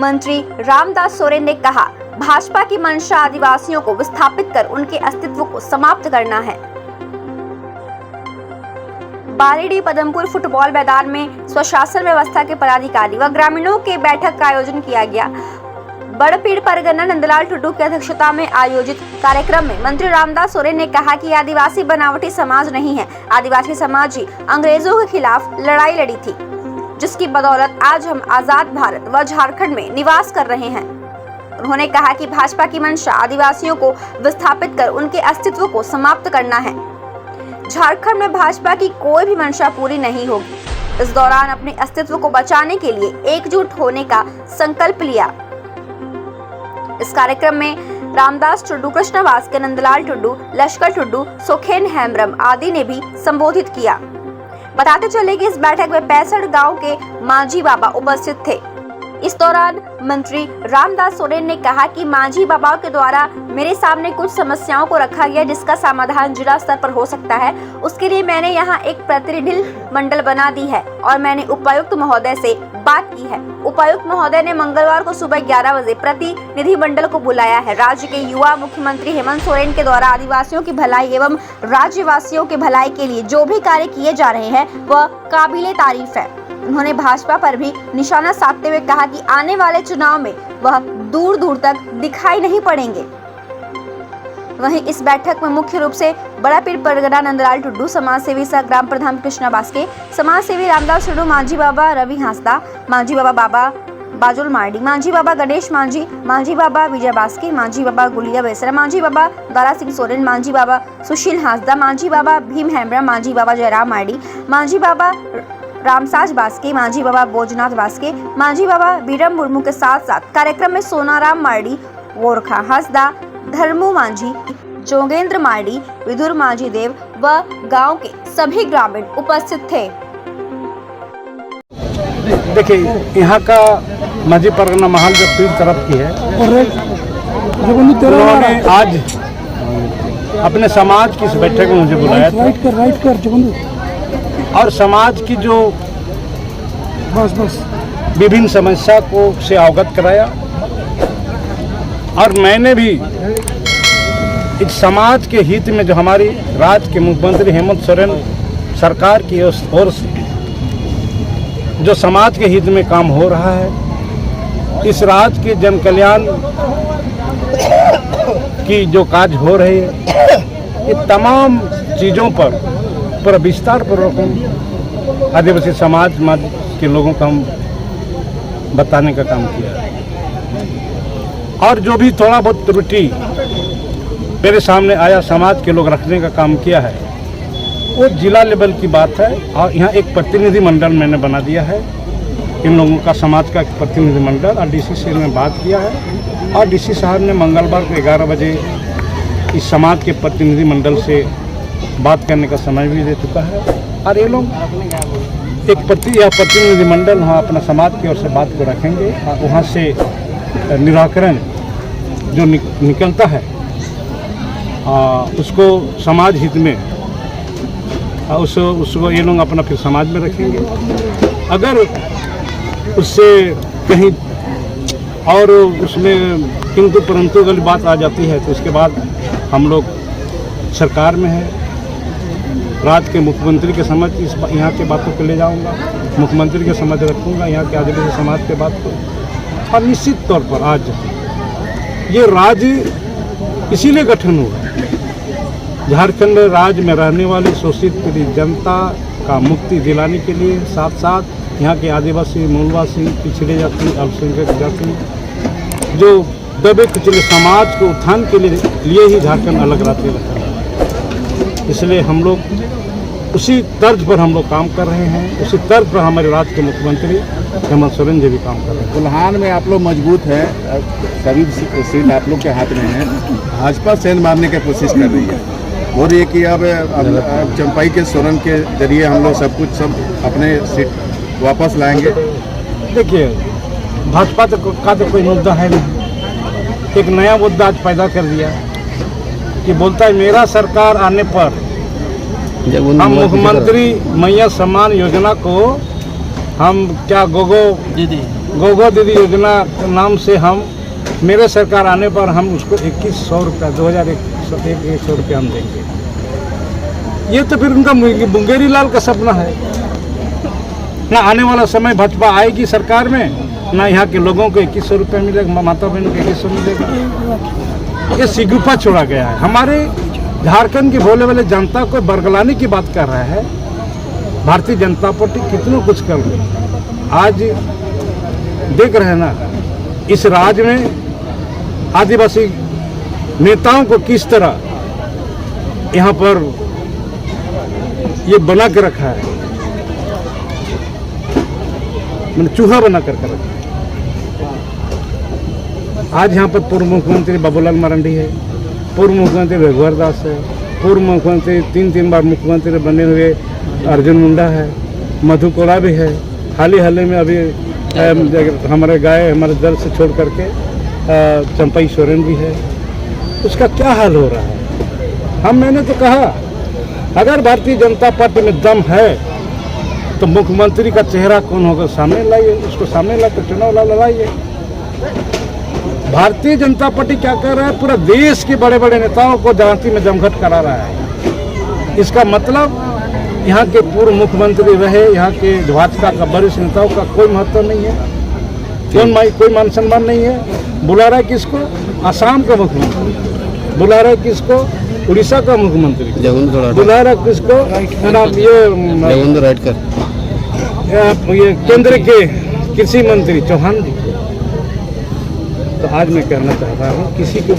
मंत्री रामदास सोरेन ने कहा, भाजपा की मंशा आदिवासियों को विस्थापित कर उनके अस्तित्व को समाप्त करना है। बालीडीह पदमपुर फुटबॉल मैदान में स्वशासन व्यवस्था के पदाधिकारी व ग्रामीणों के बैठक का आयोजन किया गया। बड़पीड़ परगना नंदलाल टुडू की अध्यक्षता में आयोजित कार्यक्रम में मंत्री रामदास सोरेन ने कहा कि आदिवासी बनावटी समाज नहीं है। आदिवासी समाज ही अंग्रेजों के खिलाफ लड़ाई लड़ी थी, जिसकी बदौलत आज हम आजाद भारत व झारखंड में निवास कर रहे हैं। उन्होंने कहा कि भाजपा की मंशा आदिवासियों को विस्थापित कर उनके अस्तित्व को समाप्त करना है। झारखंड में भाजपा की कोई भी मंशा पूरी नहीं होगी। इस दौरान अपने अस्तित्व को बचाने के लिए एकजुट होने का संकल्प लिया। इस कार्यक्रम में रामदास टुडू, कृष्ण वास्के, नंदलाल टुडू, लश्कर टुडू, सोखेन हेम्ब्रम आदि ने भी संबोधित किया। बताते चले कि इस बैठक में 65 गांव के मांझी बाबा उपस्थित थे। इस दौरान मंत्री रामदास सोरेन ने कहा कि मांझी बाबाओं के द्वारा मेरे सामने कुछ समस्याओं को रखा गया, जिसका समाधान जिला स्तर पर हो सकता है। उसके लिए मैंने यहां एक प्रतिनिधि मंडल बना दी है और मैंने उपायुक्त महोदय से बात की है। उपायुक्त महोदय ने मंगलवार को सुबह 11 बजे प्रतिनिधि मंडल को बुलाया है। राज्य के युवा मुख्यमंत्री हेमंत सोरेन के द्वारा आदिवासियों की भलाई एवं राज्यवासियों के भलाई के लिए जो भी कार्य किए जा रहे हैं वह काबिले तारीफ है। उन्होंने भाजपा पर भी निशाना साधते हुए कहा कि आने वाले चुनाव में वह दूर दूर तक दिखाई नहीं पड़ेंगे। वहीं इस बैठक में मुख्य रूप से बड़ापीड़ परगना नंदलाल टुडू, समाज सेवी सह ग्राम प्रधान कृष्ण बास्के, समाज सेवी रामदास टुडू, मांझी बाबा रवि हांसदा, मांझी बाबा बाजुल मार्डी, मांझी बाबा गणेश मांझी, मांझी बाबा विजय बास्के, मांझी बाबा गुलिया बेसरा, मांझी बाबा दारा सिंह सोरेन, मांझी बाबा सुशील हांसदा, मांझी बाबा भीम हेम्ब्रम, मांझी बाबा जयराम मार्डी, मांझी बाबा रामसाज बास्के, मांझी बाबा बोजनाथ बास्के, मांझी बाबा बीरम मुर्मू के साथ साथ कार्यक्रम में सोनाराम मार्डी, गोरखा हांसदा, धर्मू मांझी, जोगेंद्र मार्डी, विदुर मांझी देव व गांव के सभी ग्रामीण उपस्थित थे। देखिए, यहाँ का मांझी परगना महल जो पीर तरफ की है, उन्होंने आज अपने समाज की इस बैठक में मुझे बुलाया था और समाज की जो विभिन्न समस्या को से अवगत कराया। और मैंने भी इस समाज के हित में जो हमारी राज्य के मुख्यमंत्री हेमंत सोरेन सरकार की ओर से जो समाज के हित में काम हो रहा है, इस राज्य के जन कल्याण की जो कार्य हो रहे हैं, ये तमाम चीज़ों पर विस्तार पूर्वक आदिवासी समाज के लोगों को हम बताने का काम किया और जो भी थोड़ा बहुत त्रुटि मेरे सामने आया समाज के लोग रखने का काम किया है, वो जिला लेवल की बात है। और यहाँ एक प्रतिनिधि मंडल मैंने बना दिया है, इन लोगों का समाज का प्रतिनिधि मंडल, और डीसी से मैं बात किया है और डीसी साहब ने मंगलवार को 11 बजे इस समाज के प्रतिनिधि मंडल से बात करने का समय भी दे चुका है। और ये लोग एक प्रतिनिधि मंडल वहाँ अपना समाज की ओर से बात को रखेंगे और वहाँ से निराकरण जो निकलता है उसको समाज हित में उसको ये लोग अपना फिर समाज में रखेंगे। अगर उससे कहीं और उसमें किंतु परंतु वाली बात आ जाती है तो उसके बाद हम लोग सरकार में है, राज्य के मुख्यमंत्री के समझ यहाँ के बातों को ले जाऊंगा, मुख्यमंत्री के समझ रखूंगा यहाँ के आदिवासी समाज के बात को। और निश्चित तौर पर आज ये राज्य इसीलिए गठन हुआ, झारखंड राज्य में रहने वाली शोषित पीड़ित जनता का मुक्ति दिलाने के लिए, साथ साथ यहाँ के आदिवासी, मूलवासी, पिछड़े जाति, अल्पसंख्यक जाति जो दबे कुचले समाज को उत्थान के लिए ही झारखंड अलग राज्य रखा है। इसलिए हम लोग उसी तर्ज पर हम लोग काम कर रहे हैं, उसी तर्ज पर हमारे राज्य के मुख्यमंत्री हेमंत सोरेन जी भी काम कर रहे हैं। कोल्हान में आप लोग मजबूत हैं, सभी सीट आप लोग के हाथ में है। भाजपा सेंध मारने की कोशिश कर रही है और ये कि अब चंपाई के सोरेन के जरिए हम लोग सब अपने सीट वापस लाएंगे। देखिए, भाजपा का तो कोई मुद्दा है नहीं, एक नया मुद्दा आज पैदा कर दिया कि बोलता है मेरा सरकार आने पर हम मुख्यमंत्री मैया सम्मान योजना को हम क्या गोगो गौगा दीदी योजना के नाम से हम मेरे सरकार आने पर हम उसको 2100 रुपये 2100 रुपये हम देंगे। ये तो फिर उनका मुंगेरी लाल का सपना है ना। आने वाला समय भाजपा आएगी सरकार में ना यहाँ के लोगों को 2100 रुपये मिलेगा, माता बहनों को 2100 मिलेगा। ये सिगुफा छोड़ा गया है। हमारे झारखंड की भोले वाले जनता को बरगलाने की बात कर रहा है भारतीय जनता पार्टी। कितनों कुछ कर रही है। आज देख रहे हैं ना इस राज्य में आदिवासी नेताओं को किस तरह यहाँ पर ये बना के रखा है, मैंने चूहा बना कर रखा है। आज यहाँ पर पूर्व मुख्यमंत्री बाबूलाल मरांडी है, पूर्व मुख्यमंत्री रघुवर दास है, पूर्व मुख्यमंत्री तीन बार मुख्यमंत्री बने हुए अर्जुन मुंडा है, मधु कोड़ा भी है। हाल ही में अभी हमारे दल से छोड़ करके चंपई सोरेन भी है। उसका क्या हाल हो रहा है? मैंने तो कहा अगर भारतीय जनता पार्टी में दम है तो मुख्यमंत्री का चेहरा कौन होगा सामने लाइए, उसको सामने लाकर चुनाव लड़ाइए। भारतीय जनता पार्टी क्या कर रहा है? पूरा देश के बड़े बड़े नेताओं को जाति में जमघट करा रहा है। इसका मतलब यहाँ के पूर्व मुख्यमंत्री रहे, यहाँ के भाजपा का वरिष्ठ नेताओं का कोई महत्व नहीं है, कोई मान सम्मान नहीं है। बुला रहा है किसको? आसाम का मुख्यमंत्री बुला रहा है, किसको? उड़ीसा का मुख्यमंत्री बुला रहा है, किसको? ये केंद्र के कृषि मंत्री चौहान जी। तो आज मैं कहना चाह रहा हूँ किसी को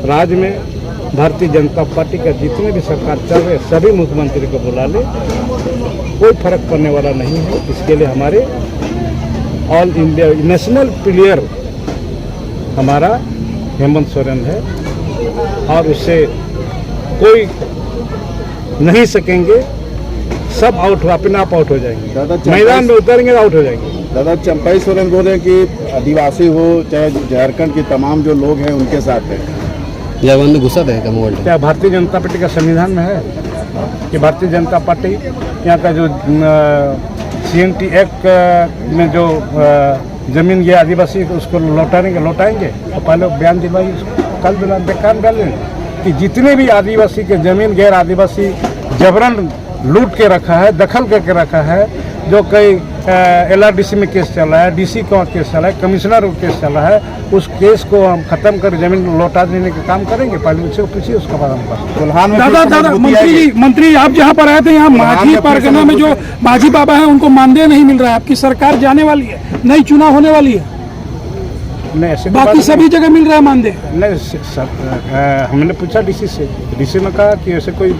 राज्य में भारतीय जनता पार्टी का जितने भी सरकार चल रहे सभी मुख्यमंत्री को बुला ले, कोई फर्क पड़ने वाला नहीं है। इसके लिए हमारे ऑल इंडिया नेशनल प्लेयर हमारा हेमंत सोरेन है और उससे कोई नहीं सकेंगे। सब आउट अपने आप आउट हो जाएंगे, मैदान में उतरेंगे आउट हो जाएंगे। दादा चंपई सोरेन बोले कि आदिवासी हो चाहे झारखंड के तमाम जो लोग हैं उनके साथ है। गुस्सा रहेगा क्या भारतीय जनता पार्टी का संविधान में है कि भारतीय जनता पार्टी यहाँ का जो CNT एक्ट में जो जमीन ये आदिवासी उसको लौटाएंगे तो पहले बयान दिलवाइए, कल बयान कि जितने भी आदिवासी के जमीन गैर आदिवासी जबरन लूट के रखा है, दखल करके रखा है, जो कई LRDC में केस चला है, DC का केस चला है, कमिश्नर का केस चला है, उस केस को हम खत्म कर जमीन लौटा देने का काम करेंगे। पहले उससे पूछिए, उसका बाद हम दादा मंत्री आप जहाँ पर आए थे यहाँ माझी परगना में जो माझी बाबा है उनको मानदेय नहीं मिल रहा है। आपकी सरकार जाने वाली है, नई चुनाव होने वाली है, नहीं ऐसे बाकी सभी जगह मिल रहा है मानदेय। नहीं हमने पूछा DC से, DC ने कहा कि ऐसे कोई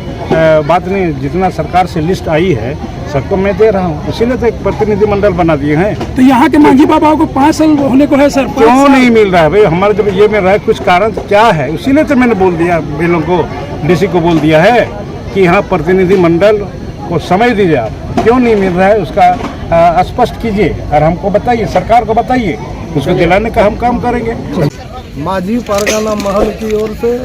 बात नहीं, जितना सरकार से लिस्ट आई है सबको मैं दे रहा हूँ, इसीलिए तो एक प्रतिनिधि मंडल बना दिए हैं। तो यहाँ के माझी बाबाओं को 5 साल होने को है सर, क्यों नहीं मिल रहा है भाई? हमारे जब ये मिल रहा है कुछ कारण क्या है, इसीलिए तो मैंने बोल दिया बिलों को, DC को बोल दिया है कि यहाँ प्रतिनिधि मंडल को समय दीजिए। आप क्यों नहीं मिल रहा है उसका स्पष्ट कीजिए और हमको बताइए, सरकार को बताइए, उसको दिलाने का हम काम करेंगे। माझी परगना महल की ओर से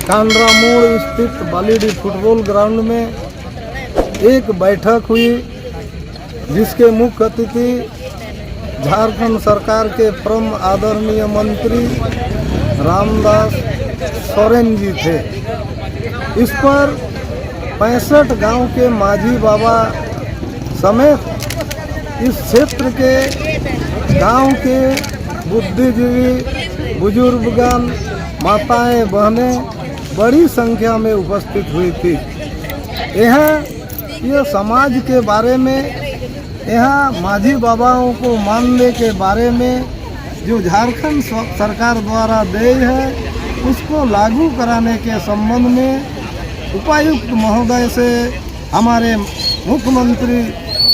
कांड्रा मोड़ स्थित बालीडी फुटबॉल ग्राउंड में एक बैठक हुई जिसके मुख्य अतिथि झारखंड सरकार के परम आदरणीय मंत्री रामदास सोरेन जी थे। इस पर 65 गांव के माझी बाबा समेत इस क्षेत्र के गांव के बुद्धिजीवी बुजुर्गगण माताएं बहनें बड़ी संख्या में उपस्थित हुई थी। यहाँ यह समाज के बारे में, यहाँ माझी बाबाओं को मानने के बारे में जो झारखंड सरकार द्वारा देय है उसको लागू कराने के संबंध में उपायुक्त महोदय से हमारे मुख्यमंत्री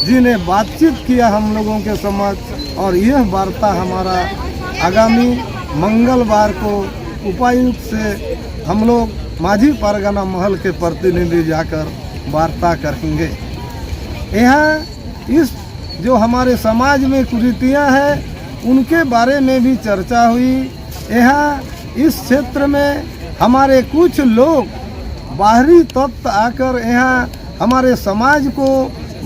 जी ने बातचीत किया हम लोगों के समक्ष, और यह वार्ता हमारा आगामी मंगलवार को उपायुक्त से हम लोग माझी परगना महल के प्रतिनिधि जाकर वार्ता करेंगे। यहाँ इस जो हमारे समाज में कुरीतियाँ हैं उनके बारे में भी चर्चा हुई। यहाँ इस क्षेत्र में हमारे कुछ लोग बाहरी तत्व आकर यहाँ हमारे समाज को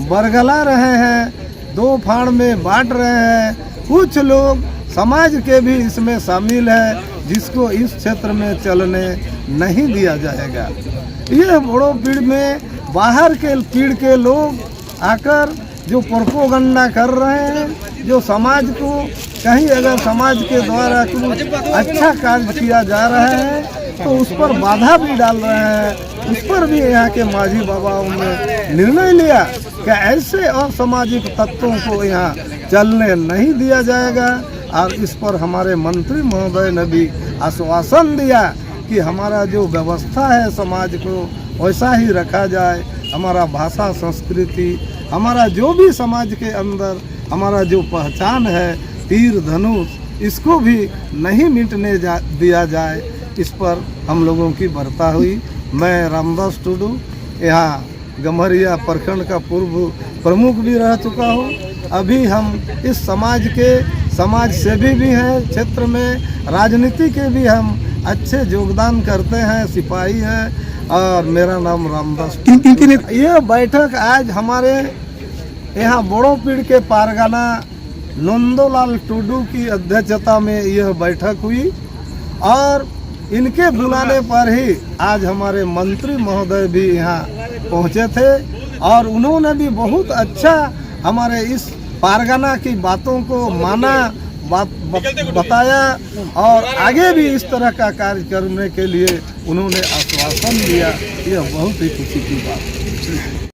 बरगला रहे हैं, दो फाड़ में बांट रहे हैं। कुछ लोग समाज के भी इसमें शामिल है जिसको इस क्षेत्र में चलने नहीं दिया जाएगा। ये बड़ो पीड़ में बाहर के पीड़ के लोग आकर जो प्रोपोगंडा कर रहे हैं, जो समाज को कहीं अगर समाज के द्वारा कुछ अच्छा कार्य किया जा रहा है तो उस पर बाधा भी डाल रहे हैं। उस पर भी यहाँ के माझी बाबाओं ने निर्णय लिया कि ऐसे असामाजिक तत्वों को यहाँ चलने नहीं दिया जाएगा। और इस पर हमारे मंत्री महोदय ने भी आश्वासन दिया कि हमारा जो व्यवस्था है समाज को वैसा ही रखा जाए। हमारा भाषा संस्कृति, हमारा जो भी समाज के अंदर हमारा जो पहचान है तीर धनुष, इसको भी नहीं मिटने दिया जाए। इस पर हम लोगों की वार्ता हुई। मैं रामदास टुडू यहाँ गम्हरिया प्रखंड का पूर्व प्रमुख भी रह चुका हूँ। अभी हम इस समाज सेवी भी हैं, क्षेत्र में राजनीति के भी हम अच्छे योगदान करते हैं, सिपाही हैं और मेरा नाम रामदास। यह बैठक आज हमारे यहाँ बड़ो पीड़ के पारगाना नंदोलाल टुडू की अध्यक्षता में यह बैठक हुई और इनके बुलाने पर ही आज हमारे मंत्री महोदय भी यहाँ पहुँचे थे और उन्होंने भी बहुत अच्छा हमारे इस पारगाना की बातों को माना, बताया और आगे भी इस तरह का कार्य करने के लिए उन्होंने आश्वासन दिया। यह बहुत ही खुशी की बात है।